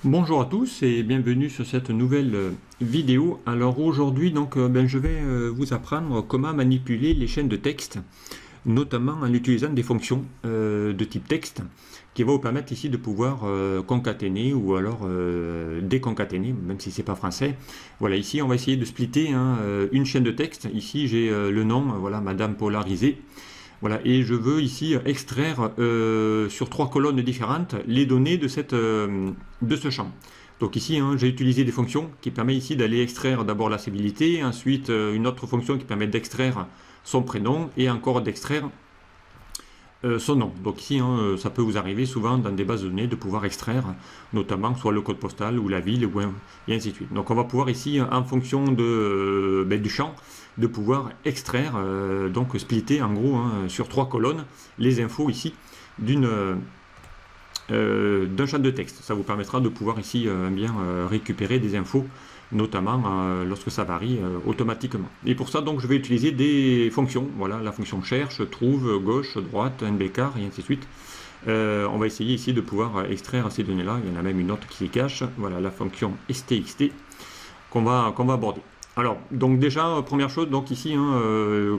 Bonjour à tous et bienvenue sur cette nouvelle vidéo. Alors aujourd'hui je vais vous apprendre comment manipuler les chaînes de texte, notamment en utilisant des fonctions de type texte qui vont vous permettre ici de pouvoir concaténer ou alors déconcaténer, même si c'est pas français. Voilà, ici on va essayer de splitter une chaîne de texte. Ici j'ai le nom, voilà, Madame Polarisée. Voilà, et je veux ici extraire sur 3 colonnes différentes les données de ce champ. Donc ici, j'ai utilisé des fonctions qui permettent ici d'aller extraire d'abord la stabilité, ensuite une autre fonction qui permet d'extraire son prénom et encore d'extraire son nom. Donc ici, ça peut vous arriver souvent dans des bases de données de pouvoir extraire notamment soit le code postal ou la ville et ainsi de suite. Donc on va pouvoir ici, en fonction du champ, de pouvoir extraire, donc splitter en gros sur 3 colonnes les infos ici d'un champ de texte. Ça vous permettra de pouvoir ici bien récupérer des infos, notamment lorsque ça varie automatiquement. Et pour ça, donc, je vais utiliser des fonctions. Voilà, la fonction cherche, trouve, gauche, droite, NBCar et ainsi de suite. On va essayer ici de pouvoir extraire ces données-là. Il y en a même une autre qui s'y cache. Voilà, la fonction stxt qu'on va aborder. Alors, donc déjà, première chose, donc ici,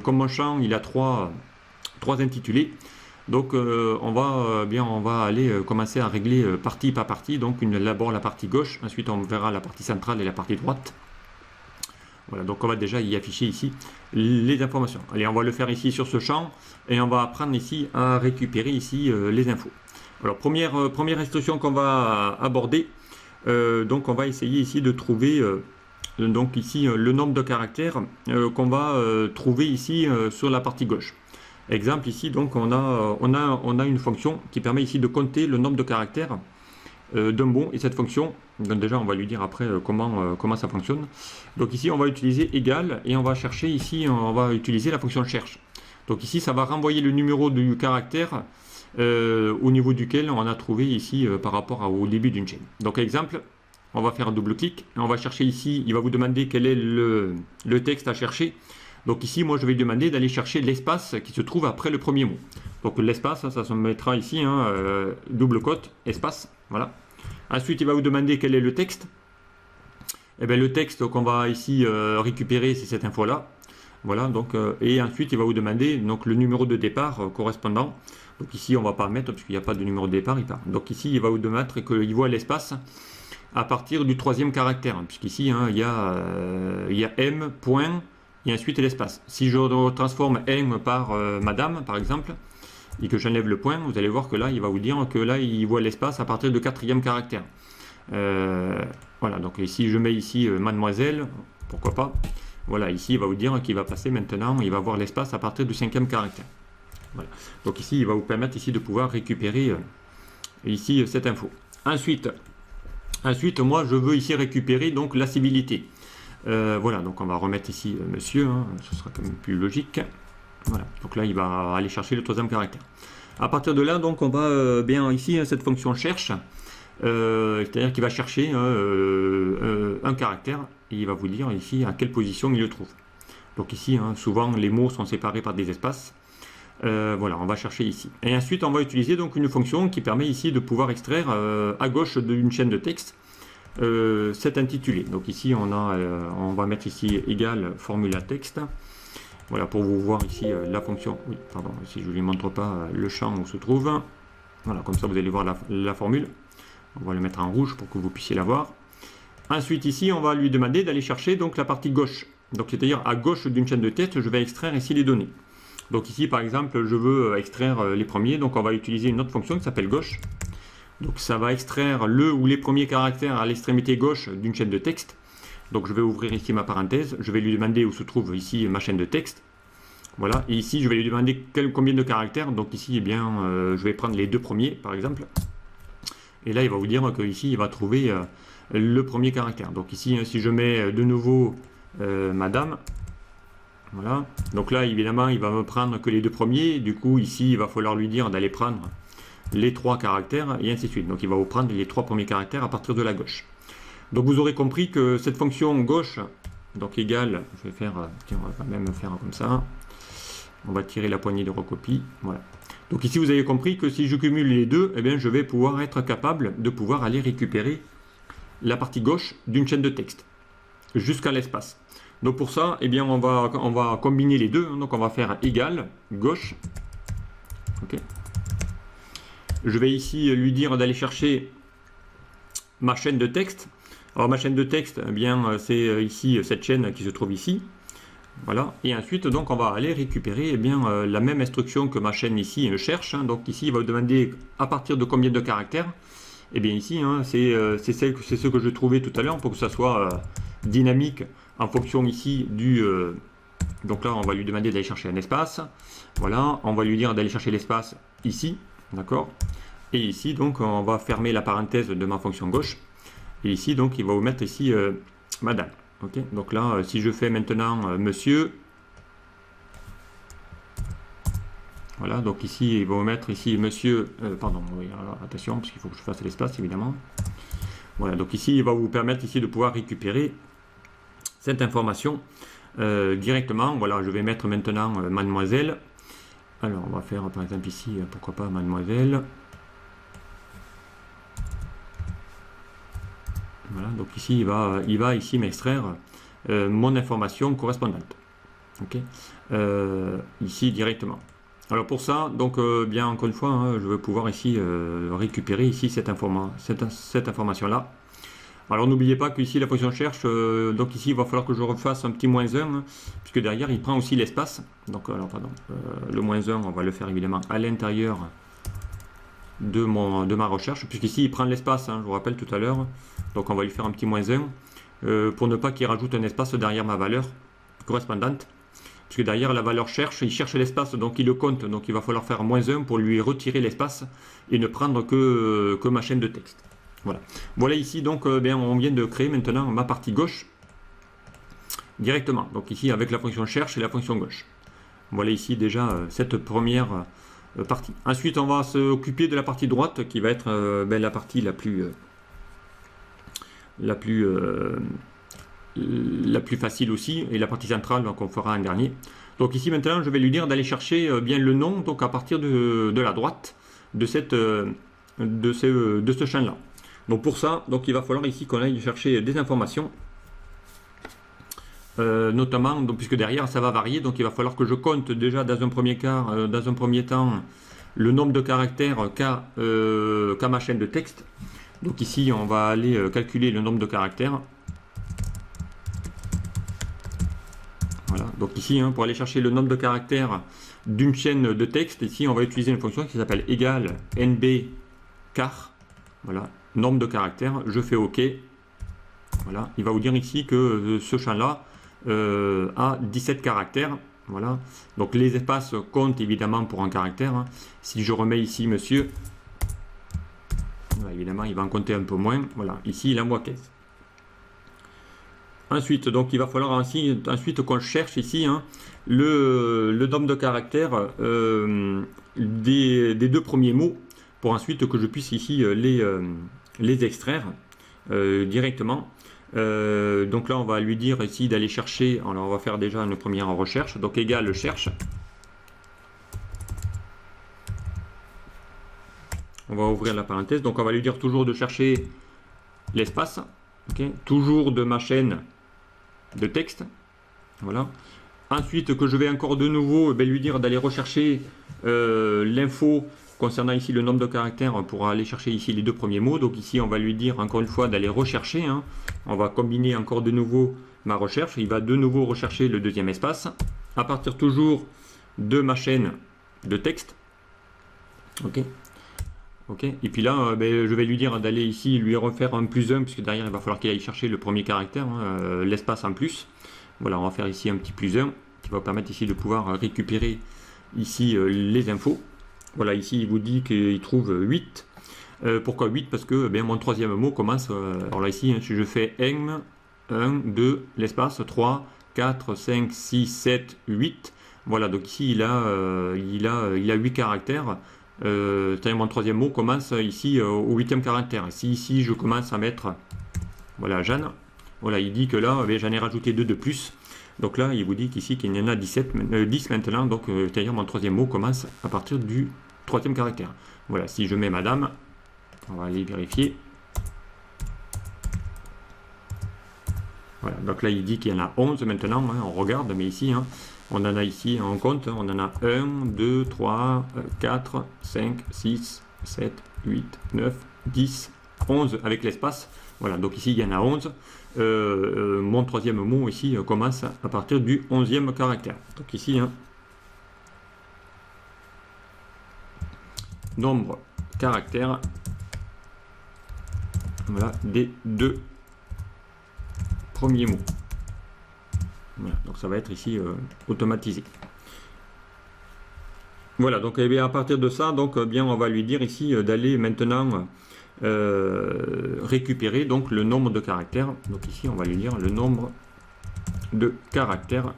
comme mon champ, il a trois intitulés. Donc on va aller commencer à régler partie par partie. Donc d'abord la partie gauche, ensuite on verra la partie centrale et la partie droite. Voilà, donc on va déjà y afficher ici les informations. Allez, on va le faire ici sur ce champ et on va apprendre ici à récupérer ici les infos. Alors première instruction qu'on va aborder, donc on va essayer ici de trouver donc ici le nombre de caractères qu'on va trouver ici sur la partie gauche. Exemple ici, donc on a une fonction qui permet ici de compter le nombre de caractères d'un mot, et cette fonction, donc déjà on va lui dire après comment ça fonctionne. Donc ici on va utiliser égal et on va chercher ici, on va utiliser la fonction cherche. Donc ici ça va renvoyer le numéro du caractère au niveau duquel on a trouvé ici par rapport au début d'une chaîne. Donc exemple, on va faire un double clic, et on va chercher ici, il va vous demander quel est le texte à chercher. Donc ici, moi, je vais lui demander d'aller chercher l'espace qui se trouve après le premier mot. Donc l'espace, ça se mettra ici, double cote, espace, voilà. Ensuite, il va vous demander quel est le texte. Et bien, le texte qu'on va ici récupérer, c'est cette info-là. Voilà, donc, et ensuite, il va vous demander donc, le numéro de départ correspondant. Donc ici, on ne va pas mettre, puisqu'il n'y a pas de numéro de départ. Donc ici, il va vous demander qu'il voit l'espace à partir du 3e caractère, puisqu'ici, il y a M, point, et ensuite l'espace. Si je transforme M par Madame, par exemple, et que j'enlève le point, vous allez voir que là, il va vous dire que là, il voit l'espace à partir du 4e caractère. Voilà, donc ici, je mets ici Mademoiselle, pourquoi pas. Voilà, ici, il va vous dire qu'il va passer maintenant, il va voir l'espace à partir du 5e caractère. Voilà. Donc ici, il va vous permettre ici de pouvoir récupérer ici cette info. Ensuite, moi, je veux ici récupérer donc la civilité. Voilà, donc on va remettre ici monsieur, ce sera quand même plus logique. Voilà, donc là il va aller chercher le 3e caractère. À partir de là, donc on va bien ici cette fonction cherche, c'est-à-dire qu'il va chercher un caractère et il va vous dire ici à quelle position il le trouve. Donc ici, souvent les mots sont séparés par des espaces. Voilà, on va chercher ici. Et ensuite, on va utiliser donc une fonction qui permet ici de pouvoir extraire à gauche d'une chaîne de texte cet intitulé. Donc ici on va mettre ici égal formula texte. Voilà, pour vous voir ici la fonction. Oui, pardon, ici je ne lui montre pas le champ où se trouve. Voilà, comme ça vous allez voir la formule. On va le mettre en rouge pour que vous puissiez la voir. Ensuite ici on va lui demander d'aller chercher donc la partie gauche. Donc c'est-à-dire à gauche d'une chaîne de texte, je vais extraire ici les données. Donc ici par exemple je veux extraire les premiers, donc on va utiliser une autre fonction qui s'appelle gauche. Donc ça va extraire le ou les premiers caractères à l'extrémité gauche d'une chaîne de texte. Donc je vais ouvrir ici ma parenthèse, je vais lui demander où se trouve ici ma chaîne de texte. Voilà, et ici je vais lui demander combien de caractères. Donc ici, je vais prendre les 2 premiers par exemple. Et là il va vous dire qu'ici il va trouver le premier caractère. Donc ici, si je mets de nouveau Madame, voilà. Donc là évidemment il va me prendre que les 2 premiers. Du coup ici il va falloir lui dire d'aller prendre les 3 caractères et ainsi de suite. Donc il va vous prendre les 3 premiers caractères à partir de la gauche. Donc vous aurez compris que cette fonction gauche, donc égale, je vais faire, tiens, on va quand même faire comme ça. On va tirer la poignée de recopie. Voilà. Donc ici vous avez compris que si je cumule les deux, eh bien, je vais pouvoir être capable de pouvoir aller récupérer la partie gauche d'une chaîne de texte jusqu'à l'espace. Donc pour ça, eh bien, on va combiner les deux. Donc on va faire égal gauche. Okay. Je vais ici lui dire d'aller chercher ma chaîne de texte. Alors ma chaîne de texte, eh bien, c'est ici cette chaîne qui se trouve ici. Voilà. Et ensuite, donc, on va aller récupérer eh bien, la même instruction que ma chaîne ici cherche. Hein. Donc ici, il va demander à partir de combien de caractères. Et bien ici, hein, c'est ce que je trouvais tout à l'heure pour que ça soit dynamique en fonction ici du... donc là, on va lui demander d'aller chercher un espace. Voilà, on va lui dire d'aller chercher l'espace ici. D'accord. Et ici, donc, on va fermer la parenthèse de ma fonction gauche. Et ici, donc, il va vous mettre ici madame. Okay. Donc là, si je fais maintenant monsieur, voilà, donc ici, il va vous mettre ici monsieur, pardon, oui, alors, attention, parce qu'il faut que je fasse l'espace, évidemment. Voilà, donc ici, il va vous permettre ici de pouvoir récupérer cette information directement. Voilà, je vais mettre maintenant mademoiselle. Alors, on va faire par exemple ici, pourquoi pas mademoiselle. Voilà, donc ici, il va ici m'extraire mon information correspondante. Okay. Ici directement. Alors pour ça, donc bien encore une fois, hein, je vais pouvoir ici récupérer ici cette information-là. Alors n'oubliez pas qu'ici la fonction cherche, donc ici il va falloir que je refasse un petit -1, hein, puisque derrière il prend aussi l'espace. Donc alors pardon, le -1, on va le faire évidemment à l'intérieur de ma recherche, puisqu'ici il prend l'espace, hein, je vous rappelle tout à l'heure. Donc on va lui faire un petit -1 pour ne pas qu'il rajoute un espace derrière ma valeur correspondante. Puisque derrière la valeur cherche, il cherche l'espace, donc il le compte. Donc il va falloir faire -1 pour lui retirer l'espace et ne prendre que ma chaîne de texte. Voilà. Voilà ici, donc bien, on vient de créer maintenant ma partie gauche directement. Donc ici avec la fonction cherche et la fonction gauche. Voilà ici déjà cette première partie. Ensuite, on va s'occuper de la partie droite qui va être la partie la plus facile aussi, et la partie centrale qu'on fera en dernier. Donc ici maintenant je vais lui dire d'aller chercher bien le nom, donc à partir de la droite de ce champ là. Donc pour ça, donc il va falloir ici qu'on aille chercher des informations, notamment donc, puisque derrière ça va varier, donc il va falloir que je compte déjà dans un premier temps le nombre de caractères qu'a ma chaîne de texte. Donc ici on va aller calculer le nombre de caractères. Voilà, donc ici, hein, pour aller chercher le nombre de caractères d'une chaîne de texte, ici on va utiliser une fonction qui s'appelle égal nb car. Voilà, nombre de caractères, je fais OK. Voilà, il va vous dire ici que ce champ-là a 17 caractères. Voilà, donc les espaces comptent évidemment pour un caractère. Hein. Si je remets ici monsieur, voilà, évidemment il va en compter un peu moins. Voilà, ici il envoie 15. Ensuite, donc il va falloir ensuite qu'on cherche ici hein, le nombre de caractères des deux premiers mots pour ensuite que je puisse ici les extraire directement. Donc là, on va lui dire ici d'aller chercher. Alors, on va faire déjà une première recherche. Donc égal cherche. On va ouvrir la parenthèse. Donc on va lui dire toujours de chercher l'espace. Okay. Toujours de ma chaîne de texte. Voilà. Ensuite, que je vais encore de nouveau lui dire d'aller rechercher l'info concernant ici le nombre de caractères pour aller chercher ici les deux premiers mots. Donc ici, on va lui dire encore une fois d'aller rechercher. Hein. On va combiner encore de nouveau ma recherche. Il va de nouveau rechercher le deuxième espace à partir toujours de ma chaîne de texte. Ok. Ok. Et puis là, je vais lui dire d'aller ici lui refaire un +1 puisque derrière il va falloir qu'il aille chercher le premier caractère, hein, l'espace en plus. Voilà, on va faire ici un petit +1 qui va permettre ici de pouvoir récupérer ici les infos. Voilà, ici il vous dit qu'il trouve 8. Pourquoi 8? Parce que mon troisième mot commence. Alors là ici, hein, si je fais 1, 2, l'espace 3, 4, 5, 6, 7, 8. Voilà, donc ici il a 8 caractères. C'est-à-dire mon troisième mot commence ici au 8e caractère. Si ici je commence à mettre voilà Jeanne, voilà, il dit que là j'en ai rajouté 2 de plus. Donc là il vous dit qu'ici qu'il y en a 10 maintenant, donc c'est-à-dire mon troisième mot commence à partir du 3e caractère. Voilà, si je mets madame, on va aller vérifier. Voilà, donc là il dit qu'il y en a 11 maintenant, hein, on regarde, mais ici, hein, on en a ici, on compte, on en a 1, 2, 3, 4, 5, 6, 7, 8, 9, 10, 11 avec l'espace. Voilà, donc ici il y en a 11. Mon troisième mot ici commence à partir du 11e caractère. Donc ici, hein, nombre caractères, voilà, des deux premiers mots. Voilà, donc ça va être ici automatisé. Voilà, donc eh bien, à partir de ça, donc bien on va lui dire ici d'aller maintenant récupérer donc le nombre de caractères. Donc ici on va lui dire le nombre de caractères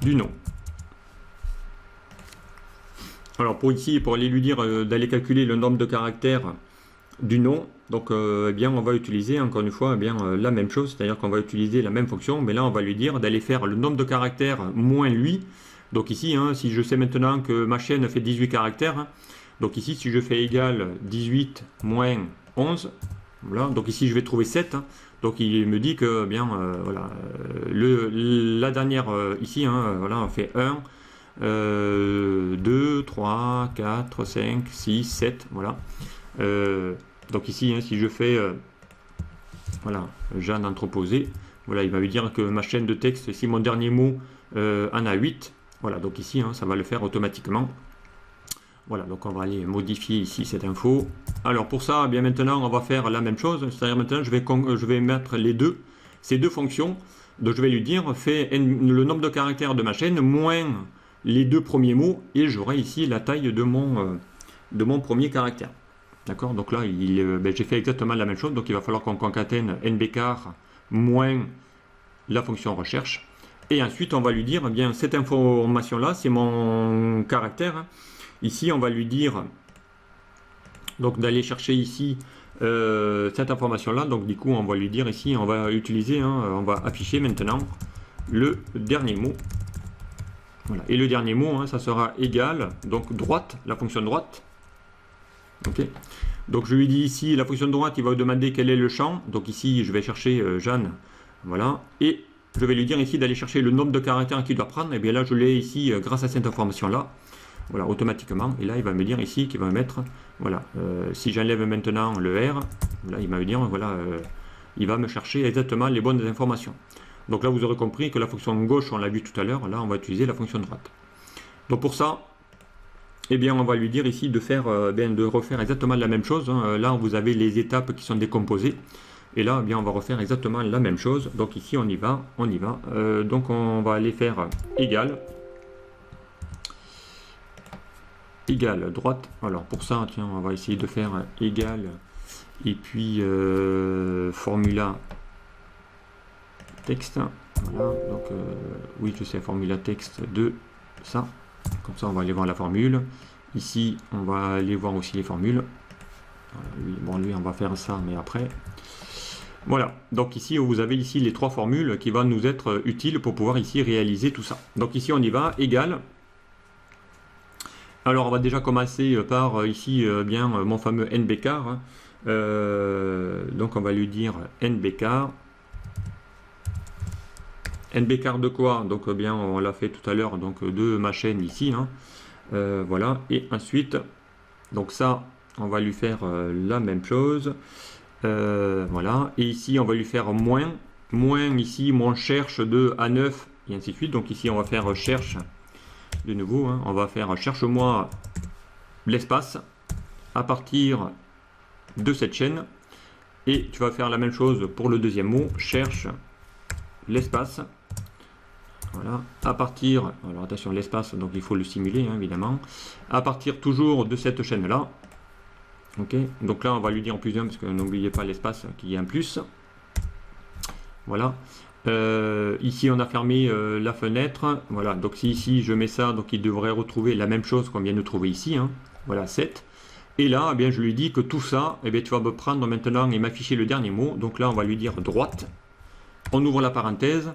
du nom. Alors pour ici, pour aller lui dire d'aller calculer le nombre de caractères du nom, donc eh bien on va utiliser encore une fois eh bien, la même chose, c'est-à-dire qu'on va utiliser la même fonction, mais là on va lui dire d'aller faire le nombre de caractères moins lui. Donc ici, hein, si je sais maintenant que ma chaîne fait 18 caractères, hein, donc ici si je fais égal 18 moins 11, voilà, donc ici je vais trouver 7, hein, donc il me dit que bien voilà, la dernière ici, hein, voilà, on fait 1, 2, 3, 4, 5, 6, 7, voilà. Donc ici, hein, si je fais, voilà, Jeanne entreposé, voilà, il va me dire que ma chaîne de texte, si mon dernier mot en a 8, voilà, donc ici, hein, ça va le faire automatiquement. Voilà, donc on va aller modifier ici cette info. Alors pour ça, bien maintenant, on va faire la même chose, c'est-à-dire maintenant, je vais mettre ces deux fonctions, donc je vais lui dire, fais le nombre de caractères de ma chaîne moins les deux premiers mots, et j'aurai ici la taille de mon premier caractère. D'accord, donc là, j'ai fait exactement la même chose, donc il va falloir qu'on concatène nbcar moins la fonction recherche, et ensuite on va lui dire, eh bien cette information-là, c'est mon caractère. Ici, on va lui dire donc d'aller chercher ici cette information-là, donc du coup, on va lui dire ici, on va utiliser, hein, on va afficher maintenant le dernier mot. Voilà. Et le dernier mot, hein, ça sera égal, donc droite, la fonction droite. Ok. Donc je lui dis ici, la fonction droite, il va demander quel est le champ. Donc ici, je vais chercher Jeanne. Voilà. Et je vais lui dire ici d'aller chercher le nombre de caractères qu'il doit prendre. Et bien là, je l'ai ici grâce à cette information-là. Voilà, automatiquement. Et là, il va me dire ici qu'il va mettre, voilà, si j'enlève maintenant le R, là, il va me dire, voilà, il va me chercher exactement les bonnes informations. Donc là, vous aurez compris que la fonction gauche, on l'a vu tout à l'heure, là, on va utiliser la fonction droite. Donc pour ça, eh bien, on va lui dire ici de faire, de refaire exactement la même chose. Hein. Là, vous avez les étapes qui sont décomposées. Et là, eh bien, on va refaire exactement la même chose. Donc ici, on y va, on y va. Donc on va aller faire égal. Égal droite. Alors pour ça, tiens, on va essayer de faire égal. Et puis, formula texte. Voilà, donc oui, je sais, formula texte de ça. Comme ça, on va aller voir la formule. Ici, on va aller voir aussi les formules. Voilà, lui, on va faire ça, mais après. Voilà, donc ici, vous avez ici les trois formules qui vont nous être utiles pour pouvoir ici réaliser tout ça. Donc ici, on y va, égal. Alors, on va déjà commencer par ici, bien, mon fameux nbcar. Hein. Donc, on va lui dire nbcar. nbcar de quoi? Donc bien on l'a fait tout à l'heure, donc de ma chaîne ici, hein. Voilà, et ensuite donc ça on va lui faire la même chose, voilà, et ici on va lui faire moins ici mon cherche de A9 et ainsi de suite. Donc ici on va faire cherche de nouveau, hein. On va faire cherche-moi l'espace à partir de cette chaîne, et tu vas faire la même chose pour le deuxième mot, cherche l'espace. Voilà, à partir, alors attention, l'espace, donc il faut le simuler, hein, évidemment, à partir toujours de cette chaîne là. Ok, donc là on va lui dire en plus 1 parce que n'oubliez pas l'espace qui est un plus. Voilà, ici on a fermé la fenêtre. Voilà, donc si ici je mets ça, donc il devrait retrouver la même chose qu'on vient de trouver ici, hein. Voilà, 7. Et là, eh bien, je lui dis que tout ça, eh bien, tu vas me prendre maintenant et m'afficher le dernier mot. Donc là on va lui dire droite. On ouvre la parenthèse.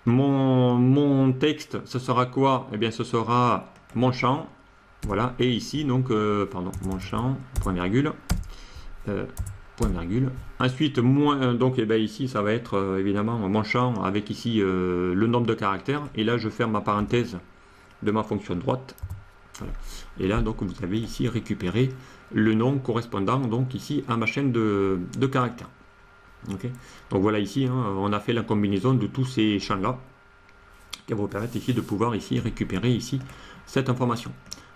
Mon texte, ce sera quoi? Eh bien, ce sera mon champ. Voilà, et ici, donc, pardon, mon champ, point virgule, point virgule. Ensuite, moins, donc, et ben, ici, ça va être évidemment mon champ avec ici le nombre de caractères. Et là, je ferme ma parenthèse de ma fonction droite. Voilà. Et là, donc, vous avez ici récupéré le nom correspondant, donc, ici, à ma chaîne de caractères. Okay. Donc, voilà, ici, hein, on a fait la combinaison de tous ces champs-là qui va vous permettre ici de pouvoir ici récupérer ici cette information.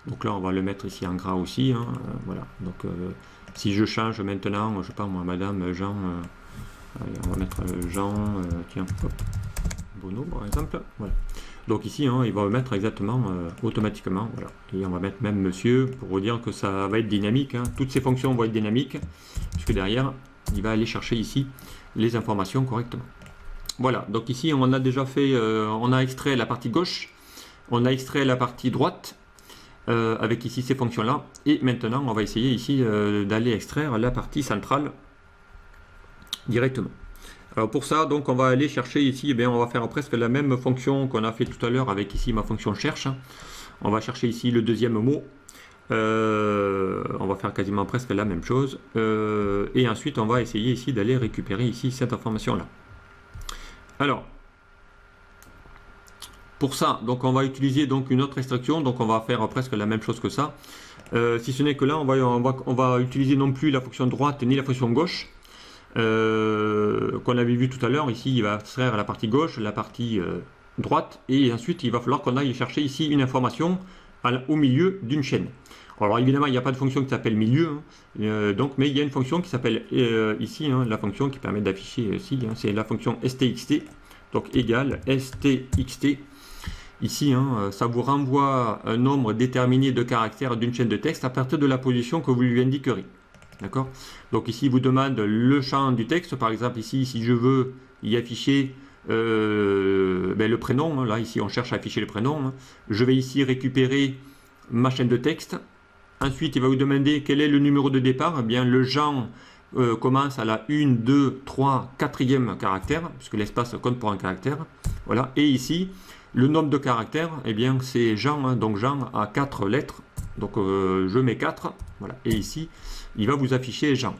Donc là, on va le mettre ici en gras aussi. Hein, voilà. Donc, si je change maintenant, je sais pas moi, Madame Jean, allez, on va mettre Jean, tiens, hop, Bono par exemple. Voilà. Donc ici, hein, il va mettre exactement automatiquement. Voilà. Et on va mettre même Monsieur pour vous dire que ça va être dynamique. Hein. Toutes ces fonctions vont être dynamiques, puisque derrière, il va aller chercher ici les informations correctement. Voilà. Donc ici, on a déjà fait, on a extrait la partie gauche, on a extrait la partie droite. Avec ici ces fonctions là, et maintenant on va essayer ici d'aller extraire la partie centrale directement. Alors pour ça, donc on va aller chercher ici, eh bien, on va faire presque la même fonction qu'on a fait tout à l'heure avec ici ma fonction cherche. On va chercher ici le deuxième mot, on va faire quasiment presque la même chose, et ensuite on va essayer ici d'aller récupérer ici cette information là. Alors pour ça, donc on va utiliser donc une autre extraction, donc on va faire presque la même chose que ça. Si ce n'est que là, on va utiliser non plus la fonction droite ni la fonction gauche qu'on avait vu tout à l'heure. Ici, il va extraire la partie gauche, la partie droite, et ensuite il va falloir qu'on aille chercher ici une information au milieu d'une chaîne. Alors évidemment, il n'y a pas de fonction qui s'appelle milieu, hein, donc, mais il y a une fonction qui s'appelle ici, hein, la fonction qui permet d'afficher ici, hein, c'est la fonction stxt, donc égale stxt. Ici, hein, ça vous renvoie un nombre déterminé de caractères d'une chaîne de texte à partir de la position que vous lui indiquerez. D'accord? Donc ici, il vous demande le champ du texte. Par exemple, ici, si je veux y afficher le prénom, hein, là, ici, on cherche à afficher le prénom. Hein, je vais ici récupérer ma chaîne de texte. Ensuite, il va vous demander quel est le numéro de départ. Eh bien, le genre commence à la 1, 2, 3, 4e caractère, puisque l'espace compte pour un caractère. Voilà. Et ici, le nombre de caractères, eh bien, c'est Jean, hein, donc Jean a 4 lettres, donc je mets 4, voilà, et ici, il va vous afficher Jean,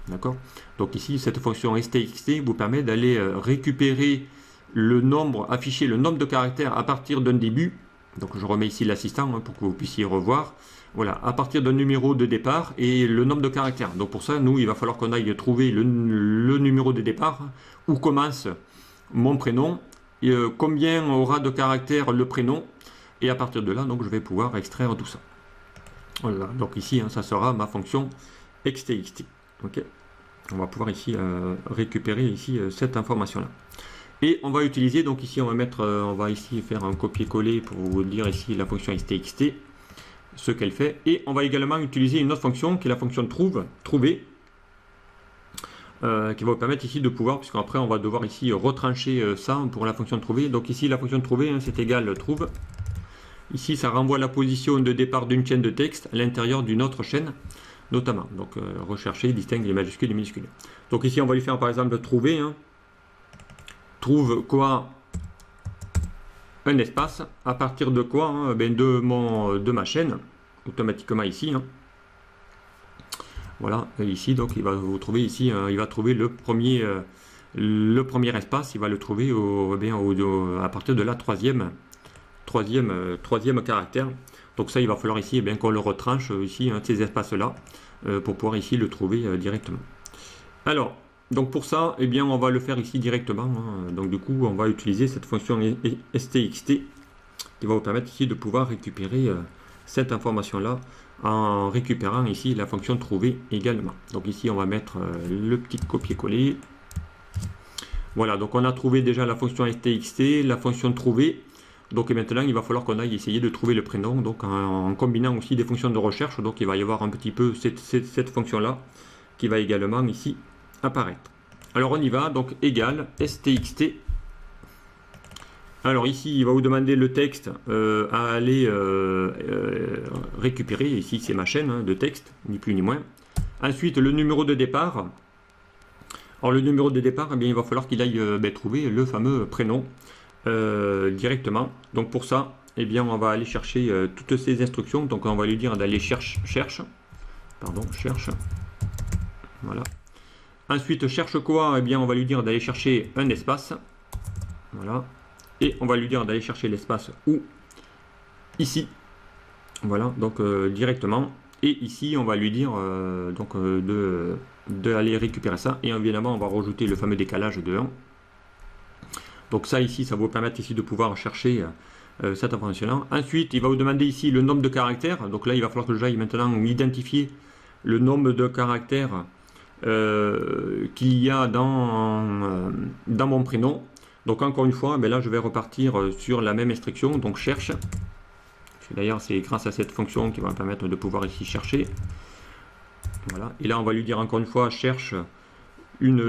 d'accord? Donc ici, cette fonction stxt vous permet d'aller récupérer le nombre, afficher le nombre de caractères à partir d'un début, donc je remets ici l'assistant hein, pour que vous puissiez revoir, voilà, à partir d'un numéro de départ et le nombre de caractères. Donc pour ça, nous, il va falloir qu'on aille trouver le numéro de départ, où commence mon prénom, combien aura de caractères le prénom, et à partir de là, donc, je vais pouvoir extraire tout ça. Voilà, donc ici, hein, ça sera ma fonction stxt. Okay. On va pouvoir ici récupérer ici cette information-là. Et on va utiliser, donc ici, on va ici faire un copier-coller pour vous dire ici la fonction stxt, ce qu'elle fait. Et on va également utiliser une autre fonction qui est la fonction trouver, qui va vous permettre ici de pouvoir, puisqu'après on va devoir ici retrancher ça pour la fonction de trouver. Donc ici la fonction de trouver, hein, c'est égal trouve. Ici ça renvoie la position de départ d'une chaîne de texte à l'intérieur d'une autre chaîne, notamment. Donc rechercher, distingue les majuscules des minuscules. Donc ici on va lui faire par exemple trouver, hein, trouve quoi, un espace, à partir de quoi, hein, ben de ma chaîne, automatiquement ici. Hein. Voilà, et ici, donc, il va vous trouver ici, il va trouver le premier espace, il va le trouver à partir de la troisième caractère. Donc ça, il va falloir ici qu'on le retranche ici, hein, ces espaces-là, pour pouvoir ici le trouver directement. Alors, donc pour ça, eh bien, on va le faire ici directement. Hein. Donc du coup, on va utiliser cette fonction stxt qui va vous permettre ici de pouvoir récupérer cette information-là en récupérant ici la fonction trouver également. Donc ici, on va mettre le petit copier-coller. Voilà, donc on a trouvé déjà la fonction stxt, la fonction trouver. Donc et maintenant, il va falloir qu'on aille essayer de trouver le prénom, donc en combinant aussi des fonctions de recherche. Donc il va y avoir un petit peu cette fonction-là qui va également ici apparaître. Alors on y va, donc égal stxt. Alors ici, il va vous demander le texte à aller récupérer. Ici, c'est ma chaîne hein, de texte, ni plus ni moins. Ensuite, le numéro de départ. Alors le numéro de départ, eh bien, il va falloir qu'il aille trouver le fameux prénom directement. Donc pour ça, eh bien, on va aller chercher toutes ces instructions. Donc, on va lui dire d'aller cherche. Voilà. Ensuite, cherche quoi? Eh bien, on va lui dire d'aller chercher un espace. Voilà. Et on va lui dire d'aller chercher l'espace où? Ici. Voilà, donc directement. Et ici, on va lui dire de aller récupérer ça. Et évidemment, on va rajouter le fameux décalage de 1. Donc ça, ici, ça va vous permettre ici de pouvoir chercher cette information-là. Ensuite, il va vous demander ici le nombre de caractères. Donc là, il va falloir que j'aille maintenant identifier le nombre de caractères qu'il y a dans mon prénom. Donc encore une fois, là, je vais repartir sur la même instruction. Donc cherche. D'ailleurs, c'est grâce à cette fonction qui va me permettre de pouvoir ici chercher. Voilà. Et là, on va lui dire encore une fois, cherche une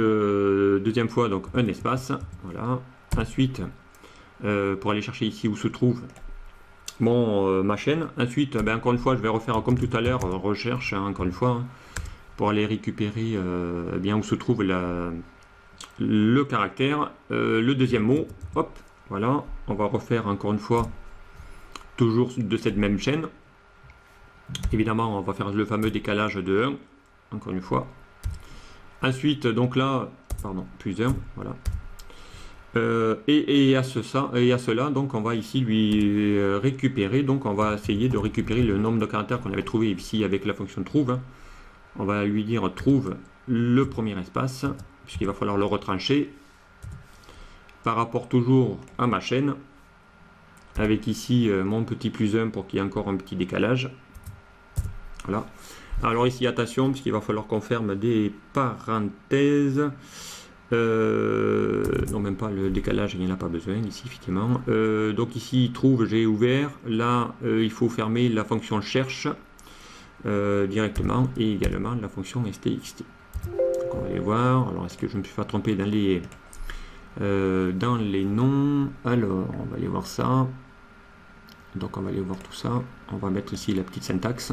deuxième fois, donc un espace. Voilà. Ensuite, pour aller chercher ici où se trouve ma chaîne. Ensuite, encore une fois, je vais refaire comme tout à l'heure, recherche, encore une fois, pour aller récupérer bien où se trouve le caractère, le deuxième mot. Hop, voilà. On va refaire encore une fois, toujours de cette même chaîne. Évidemment, on va faire le fameux décalage de 1, encore une fois. Ensuite, donc là, pardon, plus 1, voilà. Et à cela, donc on va ici lui récupérer, donc on va essayer de récupérer le nombre de caractères qu'on avait trouvé ici avec la fonction trouve. On va lui dire trouve le premier espace, puisqu'il va falloir le retrancher par rapport toujours à ma chaîne, avec ici mon petit plus 1 pour qu'il y ait encore un petit décalage. Voilà. Alors ici, attention, puisqu'il va falloir qu'on ferme des parenthèses. Non, même pas le décalage, il n'y en a pas besoin ici, effectivement. Donc ici, trouve, j'ai ouvert. Là, il faut fermer la fonction cherche directement et également la fonction stxt. Donc on va aller voir. Alors, est-ce que je me suis fait tromper dans les noms? Alors, on va aller voir ça. Donc, on va aller voir tout ça. On va mettre ici la petite syntaxe.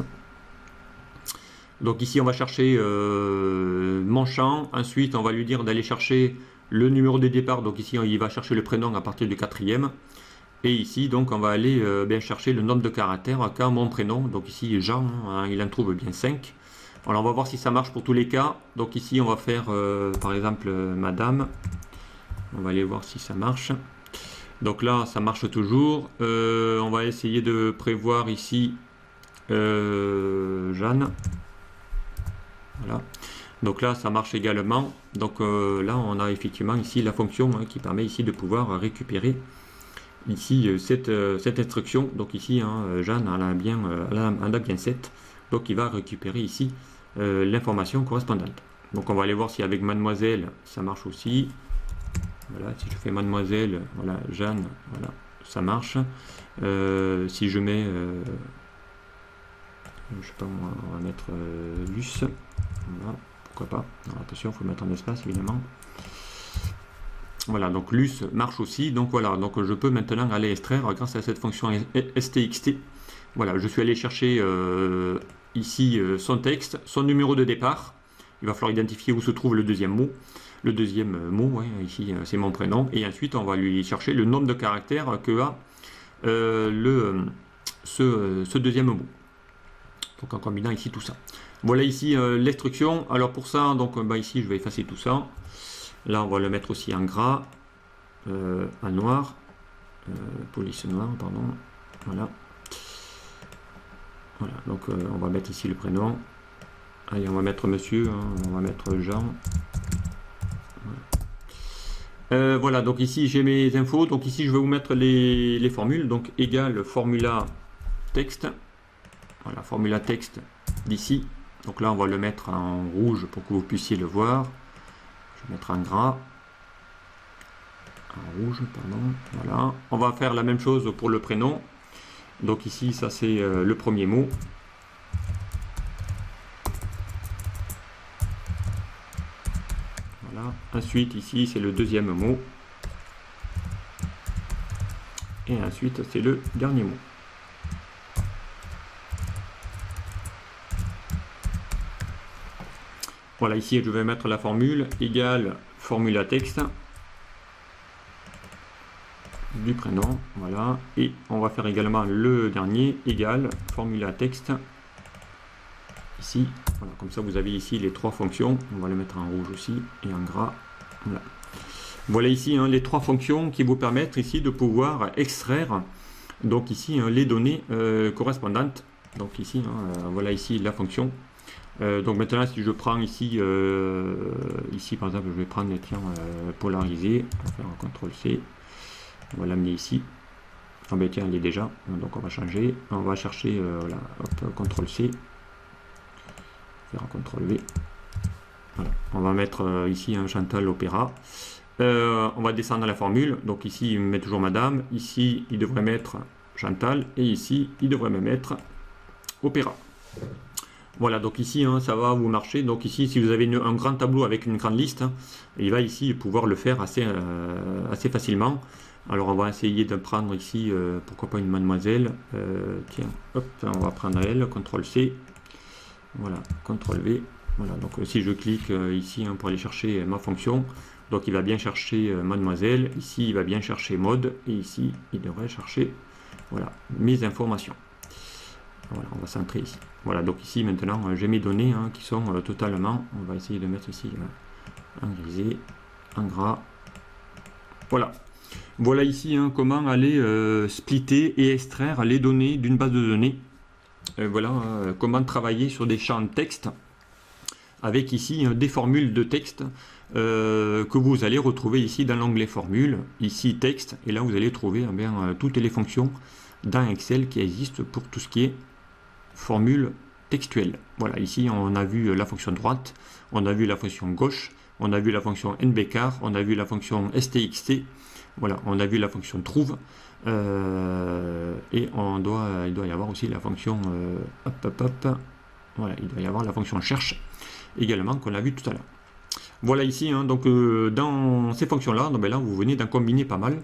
Donc ici, on va chercher mon champ. Ensuite, on va lui dire d'aller chercher le numéro de départ. Donc ici, il va chercher le prénom à partir du 4e. Et ici, donc, on va aller bien chercher le nombre de caractères qu'a mon prénom. Donc ici, Jean, hein, il en trouve bien 5. Alors, on va voir si ça marche pour tous les cas. Donc ici, on va faire, par exemple, Madame. On va aller voir si ça marche. Donc là, ça marche toujours. On va essayer de prévoir ici Jeanne. Voilà. Donc là, ça marche également. Donc là, on a effectivement ici la fonction qui permet ici de pouvoir récupérer ici cette instruction. Donc ici, Jeanne, elle a bien 7. Donc il va récupérer ici l'information correspondante. Donc on va aller voir si avec mademoiselle, ça marche aussi. Voilà, si je fais mademoiselle, voilà, Jeanne, voilà, ça marche. Si je mets, je sais pas moi, on va mettre Luce, voilà, pourquoi pas. Alors, attention, il faut mettre un espace évidemment. Voilà, donc Luce marche aussi. Donc voilà, donc je peux maintenant aller extraire grâce à cette fonction stxt. Voilà, je suis allé chercher ici son texte, son numéro de départ. Il va falloir identifier où se trouve le deuxième mot. Le deuxième mot, ouais, ici c'est mon prénom, et ensuite on va lui chercher le nombre de caractères que a ce deuxième mot. Donc en combinant ici tout ça. Voilà ici l'instruction. Alors pour ça, donc ici je vais effacer tout ça. Là on va le mettre aussi en gras, en noir, police noire, pardon. Voilà. Voilà, donc on va mettre ici le prénom. Allez, on va mettre monsieur, on va mettre Jean. Voilà, donc ici j'ai mes infos. Donc ici je vais vous mettre les formules. Donc égal formula texte. Voilà, formula texte d'ici. Donc là on va le mettre en rouge pour que vous puissiez le voir. Je vais mettre en gras. En rouge, pardon. Voilà. On va faire la même chose pour le prénom. Donc ici ça c'est le premier mot. Ensuite, ici, c'est le deuxième mot. Et ensuite, c'est le dernier mot. Voilà, ici, je vais mettre la formule égale formula texte. du prénom, voilà, et on va faire également le dernier, égal, formule à texte, ici, voilà, comme ça vous avez ici les trois fonctions, on va le mettre en rouge aussi, et en gras, voilà. Voilà ici hein, les trois fonctions qui vous permettent ici de pouvoir extraire, donc ici hein, les données correspondantes, donc ici, voilà ici la fonction. Donc maintenant si je prends ici, ici par exemple je vais prendre tiens, polarisé, on va faire un CTRL-C, on va l'amener ici, ah ben tiens elle est déjà, donc on va changer, on va chercher, voilà, hop, CTRL-C, faire un CTRL-V, voilà. On va mettre ici un Chantal Opéra, on va descendre à la formule, donc ici il me met toujours madame, ici il devrait mettre Chantal, et ici il devrait me mettre Opéra. Voilà, donc ici, hein, ça va vous marcher. Donc ici, si vous avez un grand tableau avec une grande liste, hein, il va ici pouvoir le faire assez facilement. Alors on va essayer de prendre ici, pourquoi pas une mademoiselle. Tiens, hop, on va prendre elle, CTRL-C. Voilà, CTRL-V. Voilà, donc si je clique ici hein, pour aller chercher ma fonction, donc il va bien chercher mademoiselle. Ici, il va bien chercher mode. Et ici, il devrait chercher voilà, mes informations. Voilà, on va centrer ici. Voilà, donc ici maintenant j'ai mes données hein, qui sont totalement, on va essayer de mettre ici en grisé, en gras. Voilà. Voilà ici hein, comment aller splitter et extraire les données d'une base de données. Voilà comment travailler sur des champs de texte avec ici des formules de texte que vous allez retrouver ici dans l'onglet formules, ici texte, et là vous allez trouver eh bien, toutes les fonctions dans Excel qui existent pour tout ce qui est formule textuelle. Voilà, ici on a vu la fonction droite, on a vu la fonction gauche, on a vu la fonction nbcar, on a vu la fonction stxt, voilà, on a vu la fonction trouve, et il doit y avoir aussi la fonction voilà, il doit y avoir la fonction cherche également qu'on a vu tout à l'heure. Voilà ici, hein, donc dans ces fonctions-là, là vous venez d'en combiner pas mal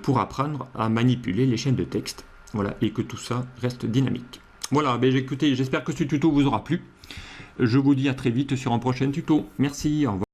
pour apprendre à manipuler les chaînes de texte, voilà, et que tout ça reste dynamique. Voilà, ben écoutez, j'espère que ce tuto vous aura plu. Je vous dis à très vite sur un prochain tuto. Merci, au revoir.